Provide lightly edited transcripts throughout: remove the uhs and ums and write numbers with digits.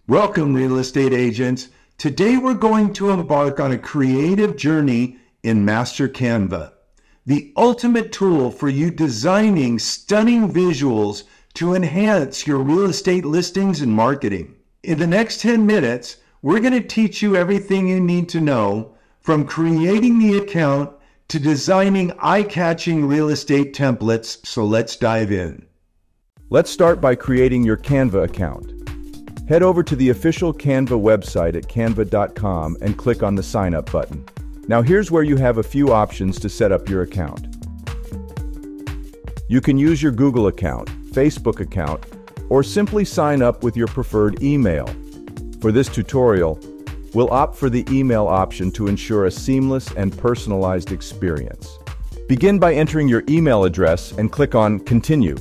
Welcome, real estate agents. Today we're going to embark on a creative journey in Master Canva, the ultimate tool for you designing stunning visuals to enhance your real estate listings and marketing. In the next 10 minutes, we're going to teach you everything you need to know, from creating the account to designing eye-catching real estate templates. So let's dive in. Let's start by creating your Canva account. Head over to the official Canva website at canva.com and click on the Sign Up button. Now here's where you have a few options to set up your account. You can use your Google account, Facebook account, or simply sign up with your preferred email. For this tutorial, we'll opt for the email option to ensure a seamless and personalized experience. Begin by entering your email address and click on Continue.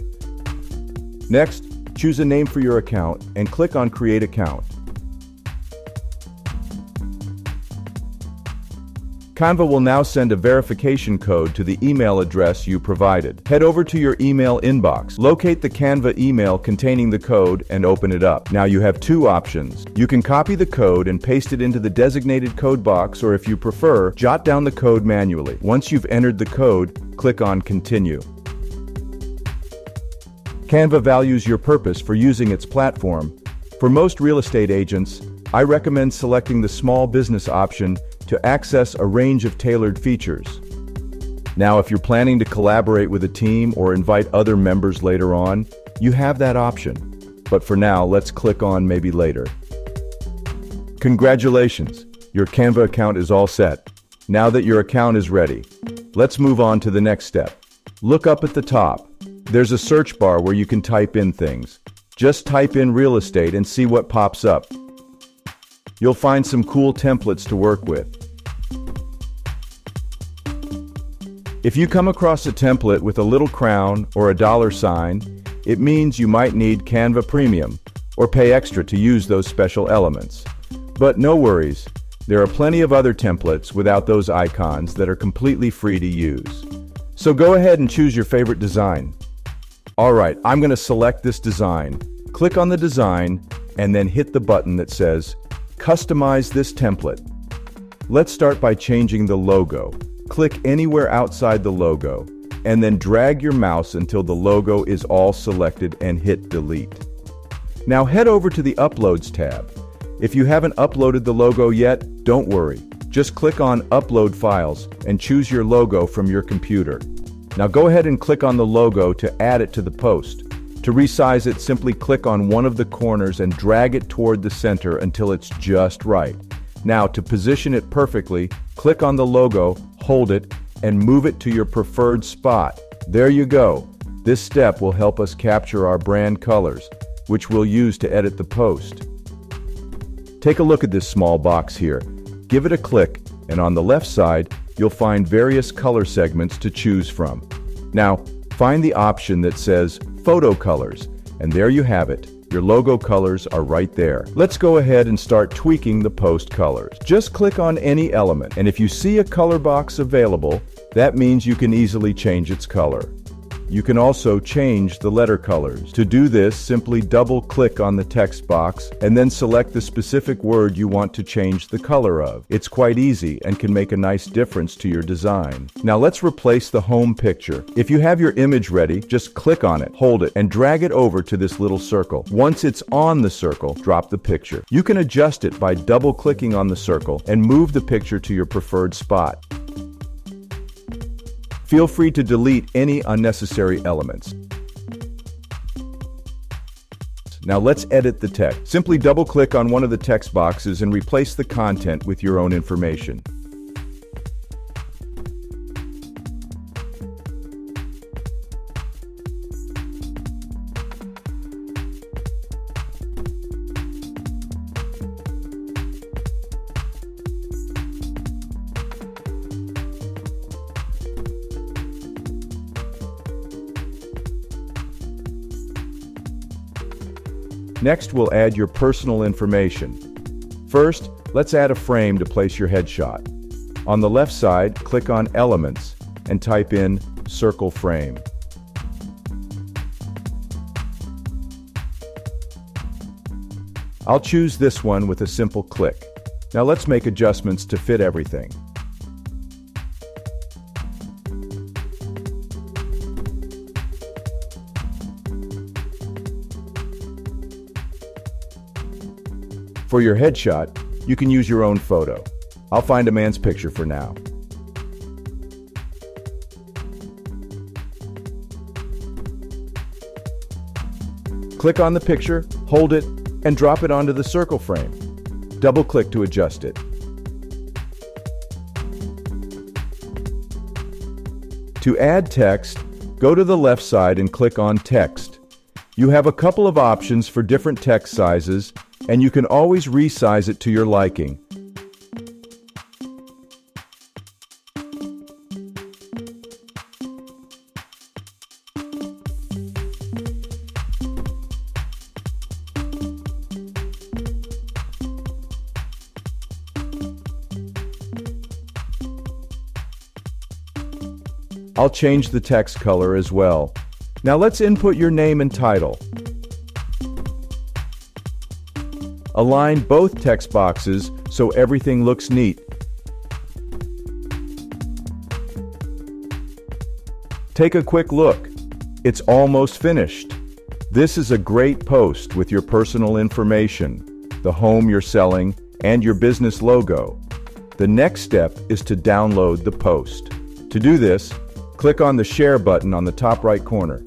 Next, choose a name for your account and click on Create Account. Canva will now send a verification code to the email address you provided. Head over to your email inbox, locate the Canva email containing the code, and open it up. Now you have two options. You can copy the code and paste it into the designated code box, or if you prefer, jot down the code manually. Once you've entered the code, click on Continue. Canva values your purpose for using its platform. For most real estate agents, I recommend selecting the small business option to access a range of tailored features. Now, if you're planning to collaborate with a team or invite other members later on, you have that option. But for now, let's click on Maybe Later. Congratulations! Your Canva account is all set. Now that your account is ready, let's move on to the next step. Look up at the top. There's a search bar where you can type in things. Just type in real estate and see what pops up. You'll find some cool templates to work with. If you come across a template with a little crown or a dollar sign, it means you might need Canva Premium or pay extra to use those special elements. But no worries, there are plenty of other templates without those icons that are completely free to use. So go ahead and choose your favorite design. Alright, I'm going to select this design. Click on the design and then hit the button that says Customize this template. Let's start by changing the logo. Click anywhere outside the logo and then drag your mouse until the logo is all selected and hit Delete. Now head over to the Uploads tab. If you haven't uploaded the logo yet, don't worry. Just click on Upload Files and choose your logo from your computer. Now go ahead and click on the logo to add it to the post. To resize it, simply click on one of the corners and drag it toward the center until it's just right. Now to position it perfectly, click on the logo, hold it, and move it to your preferred spot. There you go. This step will help us capture our brand colors, which we'll use to edit the post. Take a look at this small box here. Give it a click, and on the left side, you'll find various color segments to choose from. Now, find the option that says Photo Colors, and there you have it. Your logo colors are right there. Let's go ahead and start tweaking the post colors. Just click on any element, and if you see a color box available, that means you can easily change its color. You can also change the letter colors. To do this, simply double-click on the text box and then select the specific word you want to change the color of. It's quite easy and can make a nice difference to your design. Now let's replace the home picture. If you have your image ready, just click on it, hold it, and drag it over to this little circle. Once it's on the circle, drop the picture. You can adjust it by double-clicking on the circle and move the picture to your preferred spot. Feel free to delete any unnecessary elements. Now let's edit the text. Simply double-click on one of the text boxes and replace the content with your own information. Next, we'll add your personal information. First, let's add a frame to place your headshot. On the left side, click on Elements and type in Circle Frame. I'll choose this one with a simple click. Now let's make adjustments to fit everything. For your headshot, you can use your own photo. I'll find a man's picture for now. Click on the picture, hold it, and drop it onto the circle frame. Double-click to adjust it. To add text, go to the left side and click on Text. You have a couple of options for different text sizes, and you can always resize it to your liking. I'll change the text color as well. Now let's input your name and title. Align both text boxes so everything looks neat. Take a quick look. It's almost finished. This is a great post with your personal information, the home you're selling, and your business logo. The next step is to download the post. To do this, click on the Share button on the top right corner.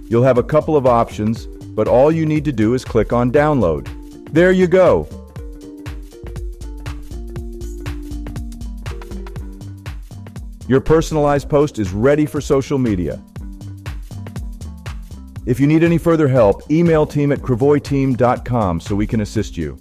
You'll have a couple of options, but all you need to do is click on Download. There you go. Your personalized post is ready for social media. If you need any further help, email team@cravoyteam.com so we can assist you.